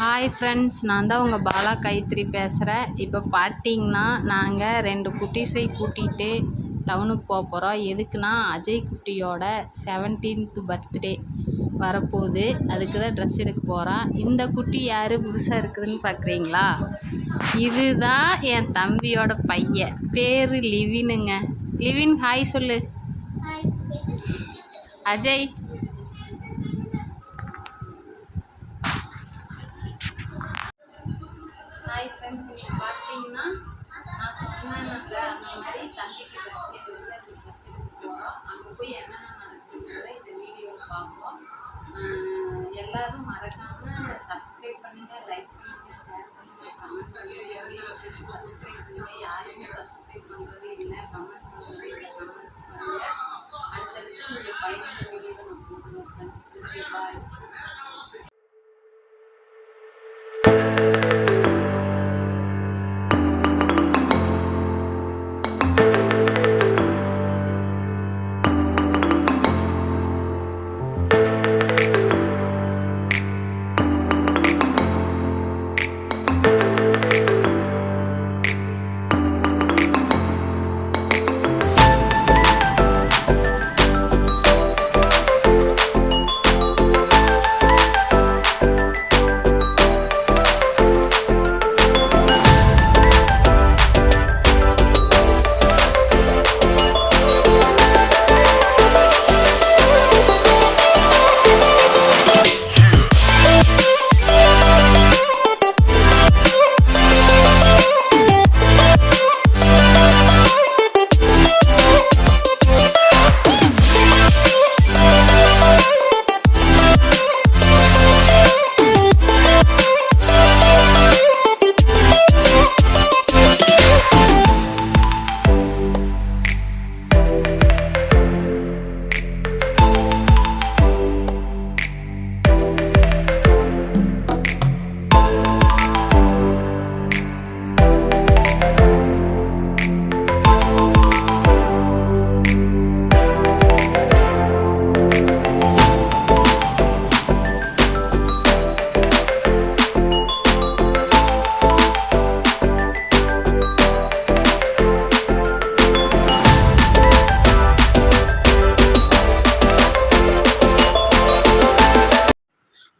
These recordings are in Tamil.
ஹாய் ஃப்ரெண்ட்ஸ், நான் தான் உங்கள் பாலா கைத்திரி பேசுகிறேன். இப்போ பார்த்தீங்கன்னா நாங்கள் 2 குட்டீஸை கூட்டிகிட்டு டவுனுக்கு போகிறோம். எதுக்குன்னா அஜய் குட்டியோட 17th பர்த்டே வரப்போகுது. அதுக்கு தான் ட்ரெஸ் எடுக்க போகிறோம். இந்த குட்டி யார் புதுசாக இருக்குதுன்னு பார்க்குறீங்களா? இதுதான் என் தம்பியோட பையன், பேர் லிவினுங்க. லிவின் ஹாய் சொல்லு. Ajay hi friends. இப்போ பார்த்தீங்கன்னா நான் சொன்னேன்ல அந்த மாதிரி தம்பிக்கு பர்த்டே வந்து அது ட்ரெஸ் எடுக்க போகிறோம். அங்கே போய் என்னென்ன நடக்குதுன்றத இந்த வீடியோவில் பார்ப்போம். எல்லோரும் மறக்காமல் சப்ஸ்கிரைப் பண்ணுங்கள், லைக் பண்ணுங்கள், ஷேர் பண்ணுங்கள், கமெண்ட் பண்ணுங்கள். சப்ஸ்கிரைப் பண்ணுங்கள். யாருமே சப்ஸ்கிரைப் பண்ணுறது இல்லை, கமெண்ட் பண்ணுறது இல்லை. கமெண்ட் பண்ணுங்கள். அடுத்தடுத்து உங்கள் பயனுள்ள வீடியோ நான் போடுவோம் ஃப்ரெண்ட்ஸ். பாய்.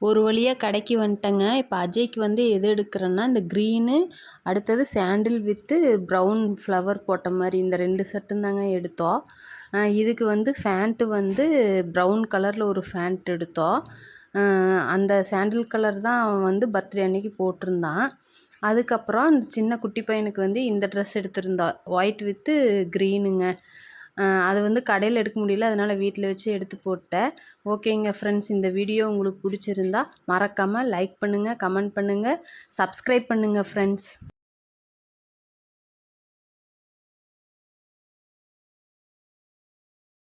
ஒரு வழியாக கடைக்கு வந்துட்டேங்க. இப்போ அஜய்க்கு வந்து எது எடுக்கிறேன்னா இந்த க்ரீனு, அடுத்தது சாண்டில் வித்து ப்ரௌன் ஃப்ளவர் போட்ட மாதிரி இந்த 2 செட்டும் தாங்க எடுத்தோம். இதுக்கு வந்து ஃபேண்ட்டு வந்து ப்ரௌன் கலரில் ஒரு ஃபேண்ட் எடுத்தோம். அந்த சாண்டில் கலர் தான் அவன் வந்து பர்த்டே அன்னைக்கு போட்டிருந்தான். அதுக்கப்புறம் இந்த சின்ன குட்டி பையனுக்கு வந்து இந்த ட்ரெஸ் எடுத்திருந்தோம், ஒயிட் வித்து க்ரீனுங்க. அது வந்து கடையில் எடுக்க முடியல, அதனால் வீட்டில் வச்சு எடுத்து போட்டேன். ஓகேங்க ஃப்ரெண்ட்ஸ், இந்த வீடியோ உங்களுக்கு பிடிச்சிருந்தா மறக்காமல் லைக் பண்ணுங்கள், கமெண்ட் பண்ணுங்கள், சப்ஸ்கிரைப் பண்ணுங்கள் ஃப்ரெண்ட்ஸ்.